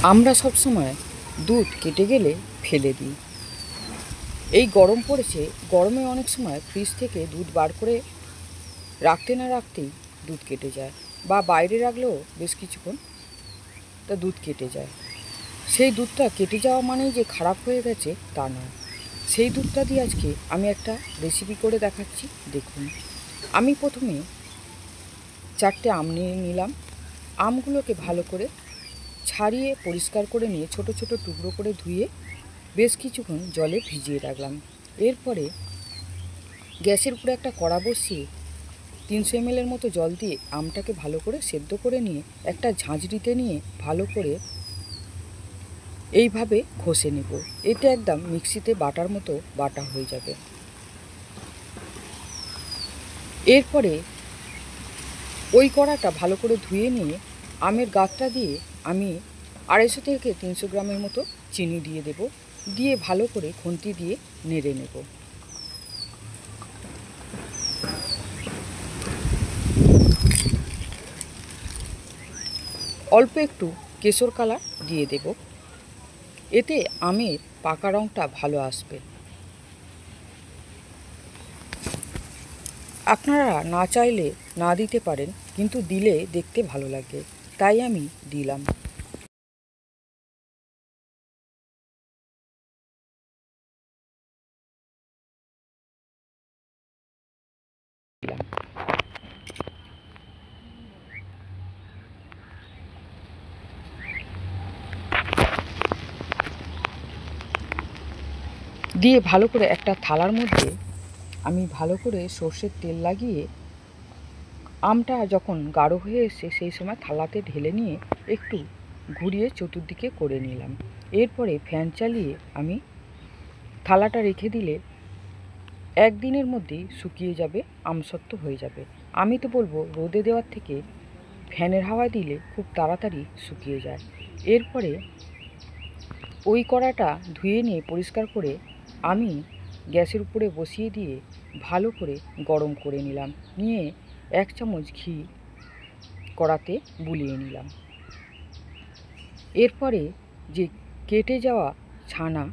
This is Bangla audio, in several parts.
আমরা সব সময় দুধ কেটে গেলে ফেলে দিই। এই গরম পড়েছে, গরমে অনেক সময় ফ্রিজ থেকে দুধ বার করে রাখতে না রাখতেই দুধ কেটে যায়, বা বাইরে রাখলেও বেশ কিছুক্ষণ তা দুধ কেটে যায়। সেই দুধটা কেটে যাওয়া মানেই যে খারাপ হয়ে গেছে তা নয়। সেই দুধটা দিয়ে আজকে আমি একটা রেসিপি করে দেখাচ্ছি, দেখুন। আমি প্রথমে 4টে আম নিয়ে নিলাম। আমগুলোকে ভালো করে ছাড়িয়ে পরিষ্কার করে নিয়ে ছোট ছোট টুকরো করে ধুয়ে বেশ কিছুক্ষণ জলে ভিজিয়ে রাখলাম। এরপরে গ্যাসের উপরে একটা কড়া বসিয়ে 300 ml মতো জল দিয়ে আমটাকে ভালো করে সেদ্ধ করে নিয়ে একটা ঝাঁঝরিতে নিয়ে ভালো করে এইভাবে ঘষে নেব। এতে একদম মিক্সিতে বাটার মতো বাটা হয়ে যাবে। এরপরে ওই কড়াটা ভালো করে ধুয়ে নিয়ে আমের গাঁটটা দিয়ে আমি 250 থেকে 300 গ্রামের মতো চিনি দিয়ে দেব। দিয়ে ভালো করে খুন্তি দিয়ে নেড়ে নেব। অল্প একটু কেশর কালার দিয়ে দেব, এতে আমের পাকা রঙটা ভালো আসবে। আপনারা না চাইলে না দিতে পারেন, কিন্তু দিলে দেখতে ভালো লাগে, তাই আমি দিলাম। দিয়ে ভালো করে একটা থালার মধ্যে আমি ভালো করে সর্ষের তেল লাগিয়ে আমটা যখন গাঢ় হয়ে এসে সেই সময় থালাতে ঢেলে নিয়ে একটু ঘুরিয়ে চতুর্দিকে করে নিলাম। এরপরে ফ্যান চালিয়ে আমি থালাটা রেখে দিলে একদিনের মধ্যেই শুকিয়ে যাবে, আমসত্ত্ব হয়ে যাবে। আমি তো বলবো রোদে দেওয়ার থেকে ফ্যানের হাওয়া দিলে খুব তাড়াতাড়ি শুকিয়ে যায়। এরপরে ওই কড়াটা ধুয়ে নিয়ে পরিষ্কার করে আমি গ্যাসের উপরে বসিয়ে দিয়ে ভালো করে গরম করে নিলাম। নিয়ে 1 চামচ ঘি কড়াতে বুলিয়ে নিলাম। এরপরে যে কেটে যাওয়া ছানা,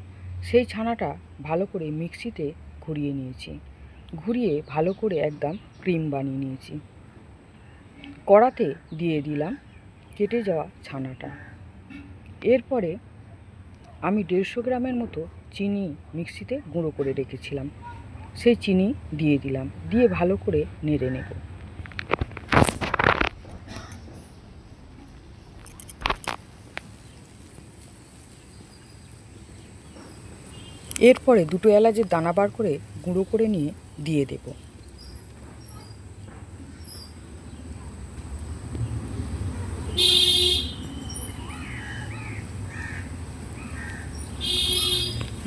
সেই ছানাটা ভালো করে মিক্সিতে ঘুরিয়ে নিয়েছি। ঘুরিয়ে ভালো করে একদম ক্রিম বানিয়ে নিয়েছি। কড়াতে দিয়ে দিলাম কেটে যাওয়া ছানাটা। এরপরে আমি 150 গ্রামের মতো চিনি মিক্সিতে গুঁড়ো করে রেখেছিলাম, সেই চিনি দিয়ে দিলাম। দিয়ে ভালো করে নেড়ে নেব। এরপরে 2টো এলাচের দানা বার করে গুঁড়ো করে নিয়ে দিয়ে দেব।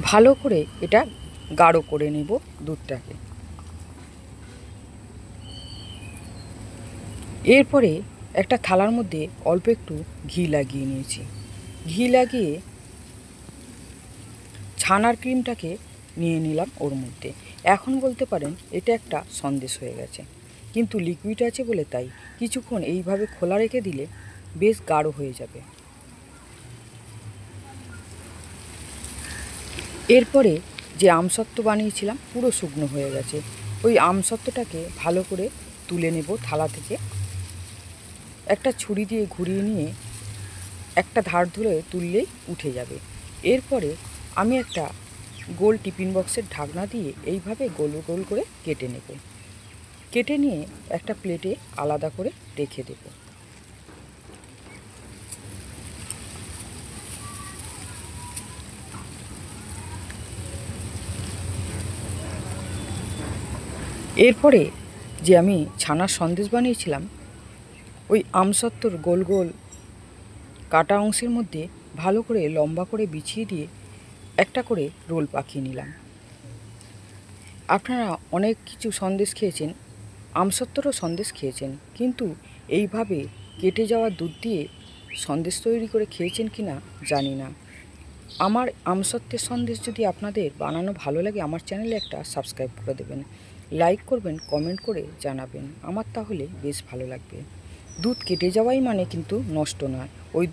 ভালো করে এটা গাঢ় করে নেব দুধটাকে। এরপরে একটা থালার মধ্যে অল্প একটু ঘি লাগিয়ে নিয়েছি। ঘি লাগিয়ে ছানার ক্রিমটাকে নিয়ে নিলাম ওর মধ্যে। এখন বলতে পারেন এটা একটা সন্দেশ হয়ে গেছে, কিন্তু লিকুইড আছে বলে তাই। কিছুক্ষণ এইভাবে খোলা রেখে দিলে বেশ গাঢ় হয়ে যাবে। এরপরে যে আমসত্ত্ব বানিয়েছিলাম পুরো শুকনো হয়ে গেছে। ওই আমসত্ত্বটাকে ভালো করে তুলে নেব থালা থেকে। একটা ছুরি দিয়ে ঘুরিয়ে নিয়ে একটা ধার ধরে তুললেই উঠে যাবে। এরপরে আমি একটা গোল টিফিন বক্সের ঢাকনা দিয়ে এইভাবে গোল গোল করে কেটে নেব। কেটে নিয়ে একটা প্লেটে আলাদা করে রেখে দেব। এরপরে যে আমি ছানার সন্দেশ বানিয়েছিলাম, ওই আমসত্ত্বর গোল গোল কাটা অংশের মধ্যে ভালো করে লম্বা করে বিছিয়ে দিয়ে একটা করে রোল পাকিয়ে নিলাম। আপনারা অনেক কিছু সন্দেশ খেয়েছেন, আমসত্ত্বরও সন্দেশ খেয়েছেন, কিন্তু এইভাবে কেটে যাওয়া দুধ দিয়ে সন্দেশ তৈরি করে খেয়েছেন কি না জানি না। আমার আমসত্ত্বের সন্দেশ যদি আপনাদের বানানো ভালো লাগে, আমার চ্যানেলে একটা সাবস্ক্রাইব করে দেবেন, লাইক করবেন, কমেন্ট করে জানাবেন। আমার তাহলে বেশ ভালো লাগবে। দুধ কেটে যাওয়াই মানে কিন্তু নষ্ট নয়। ওই দুধ